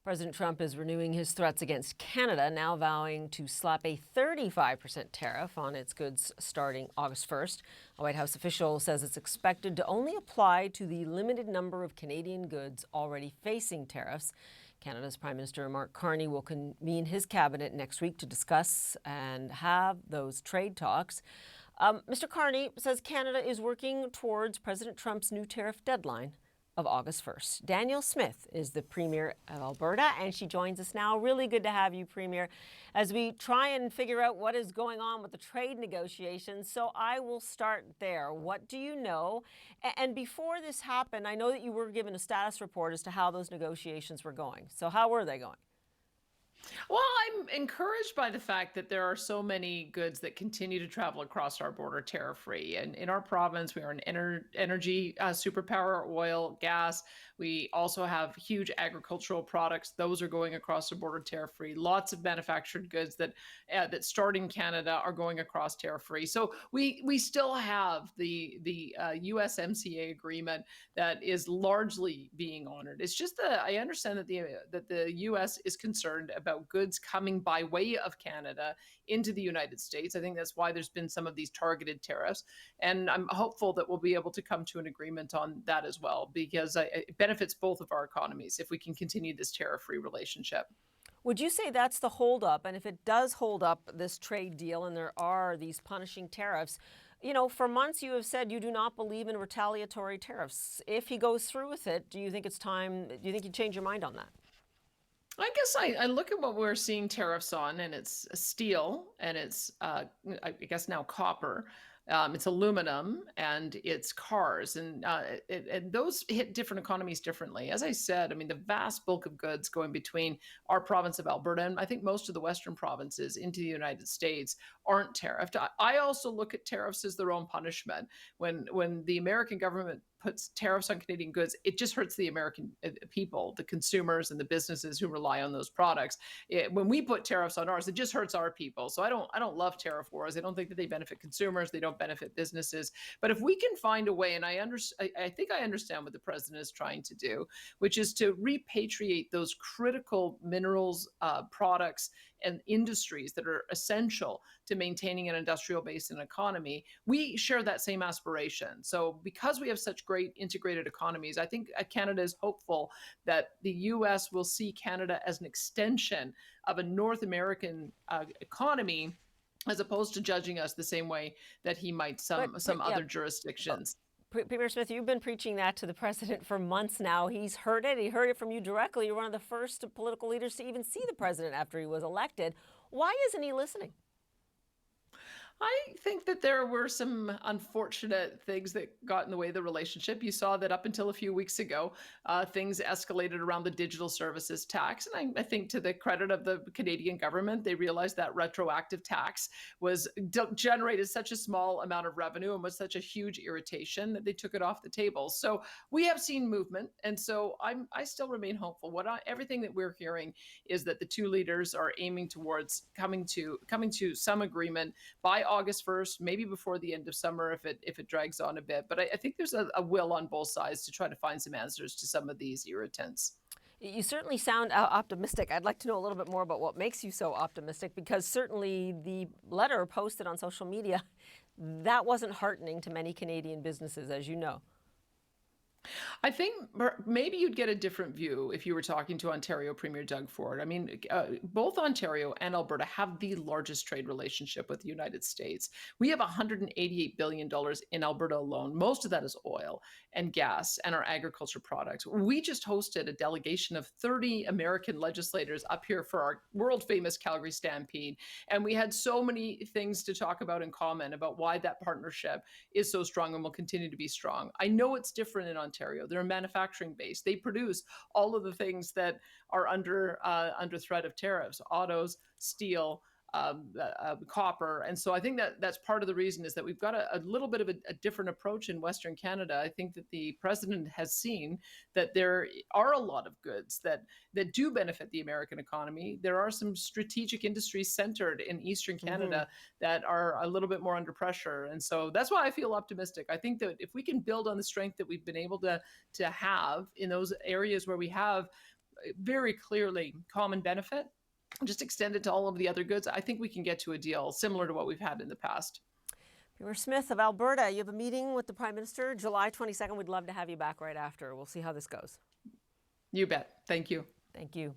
President Trump is renewing his threats against Canada, now vowing to slap a 35% tariff on its goods starting August 1st. A White House official says it's expected to only apply to the limited number of Canadian goods already facing tariffs. Canada's Prime Minister Mark Carney will convene his cabinet next week to discuss and have those trade talks. Mr. Carney says Canada is working towards President Trump's new tariff deadline of August 1st. Danielle Smith is the Premier of Alberta, and she joins us now. Really good to have you, Premier, as we try and figure out what is going on with the trade negotiations. So I will start there. What do you know? And before this happened, I know that you were given a status report as to how those negotiations were going. So how were they going? Well, I'm encouraged by the fact that there are so many goods that continue to travel across our border tariff-free. And in our province, we are an energy superpower, oil, gas. We also have huge agricultural products; those are going across the border tariff-free. Lots of manufactured goods that start in Canada are going across tariff-free. So we still have the USMCA agreement that is largely being honored. It's just that I understand that the US is concerned about goods coming by way of Canada into the United States. I think that's why there's been some of these targeted tariffs. And I'm hopeful that we'll be able to come to an agreement on that as well, because it benefits both of our economies if we can continue this tariff-free relationship. Would you say that's the holdup? And if it does hold up this trade deal and there are these punishing tariffs, you know, for months you have said you do not believe in retaliatory tariffs. If he goes through with it, do you think it's time? Do you think you'd change your mind on that? I guess I look at what we're seeing tariffs on, and it's steel, and it's I guess now copper, it's aluminum, and it's cars, and those hit different economies differently. As I said, I mean the vast bulk of goods going between our province of Alberta and I think most of the western provinces into the United States aren't tariffed. I also look at tariffs as their own punishment. When the American government puts tariffs on Canadian goods, it just hurts the American people, the consumers and the businesses who rely on those products. When we put tariffs on ours, it just hurts our people. So I don't love tariff wars. I don't think that they benefit consumers. They don't benefit businesses. But if we can find a way, and I think I understand what the president is trying to do, which is to repatriate those critical minerals, products, and industries that are essential to maintaining an industrial base and economy. We share that same aspiration. So because we have such great integrated economies, I think Canada is hopeful that the US will see Canada as an extension of a North American economy, as opposed to judging us the same way that he might some Yeah, other jurisdictions. Premier Smith, you've been preaching that to the president for months now. He's heard it. He heard it from you directly. You're one of the first political leaders to even see the president after he was elected. Why isn't he listening? I think that there were some unfortunate things that got in the way of the relationship. You saw that up until a few weeks ago, things escalated around the digital services tax. And I think to the credit of the Canadian government, they realized that retroactive tax generated such a small amount of revenue and was such a huge irritation that they took it off the table. So we have seen movement. And so I still remain hopeful. Everything that we're hearing is that the two leaders are aiming towards coming to some agreement by August 1st, maybe before the end of summer if it drags on a bit. But I think there's a will on both sides to try to find some answers to some of these irritants. You certainly sound optimistic. I'd like to know a little bit more about what makes you so optimistic, because certainly the letter posted on social media, that wasn't heartening to many Canadian businesses, as you know. I think maybe you'd get a different view if you were talking to Ontario Premier Doug Ford. I mean, both Ontario and Alberta have the largest trade relationship with the United States. We have $188 billion in Alberta alone. Most of that is oil and gas and our agriculture products. We just hosted a delegation of 30 American legislators up here for our world famous Calgary Stampede. And we had so many things to talk about in common about why that partnership is so strong and will continue to be strong. I know it's different in Ontario. They're a manufacturing base. They produce all of the things that are under threat of tariffs: autos, steel, copper. And so I think that that's part of the reason is that we've got a little bit of a different approach in Western Canada. I think that the president has seen that there are a lot of goods that do benefit the American economy. There are some strategic industries centered in Eastern Canada that are a little bit more under pressure. And so that's why I feel optimistic. I think that if we can build on the strength that we've been able to have in those areas where we have very clearly common benefit, just extend it to all of the other goods, I think we can get to a deal similar to what we've had in the past. Premier Smith of Alberta, you have a meeting with the Prime Minister July 22nd. We'd love to have you back right after. We'll see how this goes. You bet. Thank you. Thank you.